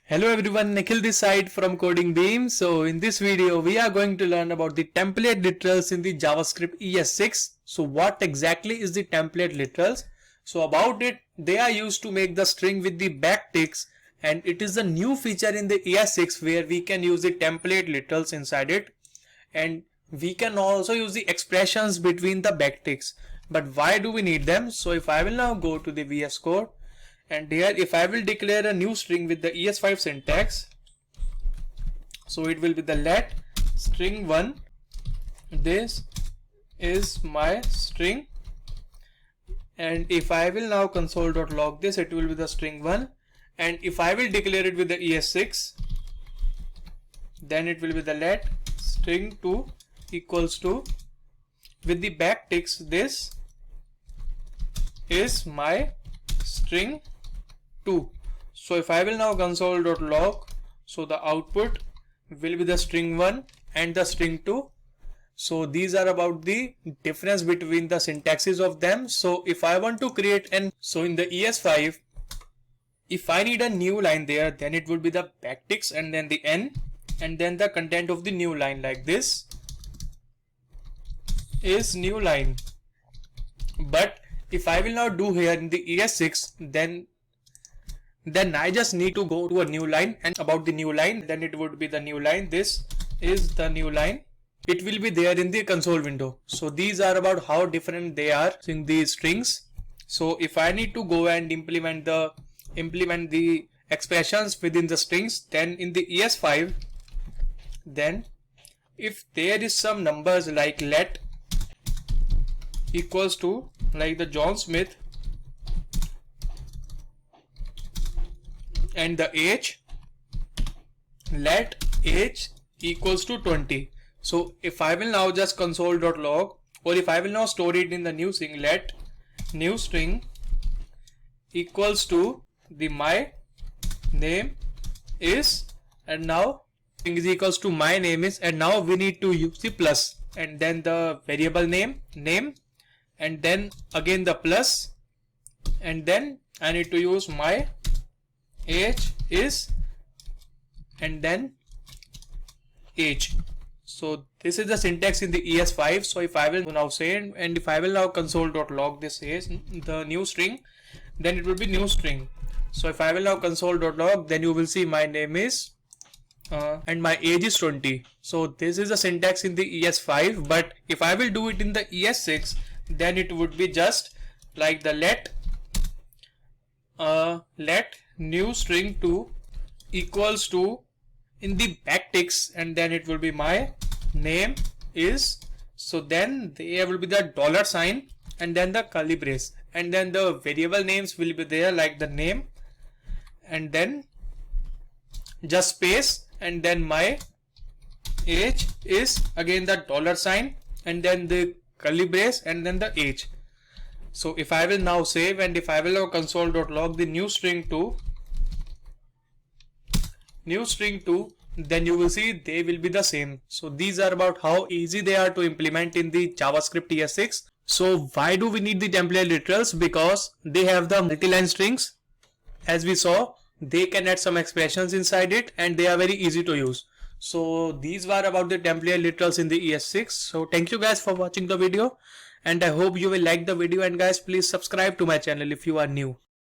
Hello everyone, Nikhil this side from Coding Beam. So in this video we are going to learn about the template literals in the JavaScript ES6. So what exactly is the template literals? So about it, they are used to make the string with the backticks, and it is a new feature in the ES6 where we can use the template literals inside it, and we can also use the expressions between the backticks. But why do we need them? So if I will now go to the VS Code, and here if I will declare a new string with the ES5 syntax, so it will be the let string1, this is my string, and if I will now console.log this, it will be the string1, and if I will declare it with the ES6, then it will be the let string2 equals to, with the backticks, this is my string 2. So if I will now console.log, so the output will be the string 1 and the string 2. So these are about the difference between the syntaxes of them. So if I want to create so in the ES5, if I need a new line there, then it would be the backticks and then the n and then the content of the new line, like this is new line. But if I will now do here in the ES6, then I just need to go to a new line, and about the new line, then it would be the new line. This is the new line. It will be there in the console window. So these are about how different they are in these strings. So if I need to go and implement the expressions within the strings, then in the ES5, then if there is some numbers like let equals to, like the John Smith, and the age, let age equals to 20. So if I will now just console.log, or if I will now store it in the new string, let new string equals to the my name is, and now string is equals to my name is, and now we need to use the plus, and then the variable name, and then again the plus, and then I need to use my age is, and then age. So this is the syntax in the ES5. So if I will now say, and if I will now console.log this is the new string, then it will be new string. So if I will now console.log, then you will see my name is and my age is 20. So this is the syntax in the ES5. But if I will do it in the ES6, then it would be just like the let new string 2 equals to, in the backticks, and then it will be my name is. So then there will be the dollar sign and then the curly brace, and then the variable names will be there like the name, and then just space, and then my age is again the dollar sign and then the curly brace and then the age. So if I will now save, and if I will now console.log the new string 2, then you will see they will be the same. So these are about how easy they are to implement in the JavaScript ES6. So why do we need the template literals? Because they have the multi-line strings. As we saw, they can add some expressions inside it, and they are very easy to use. So these were about the template literals in the ES6. So thank you guys for watching the video, and I hope you will like the video, and guys, please subscribe to my channel if you are new.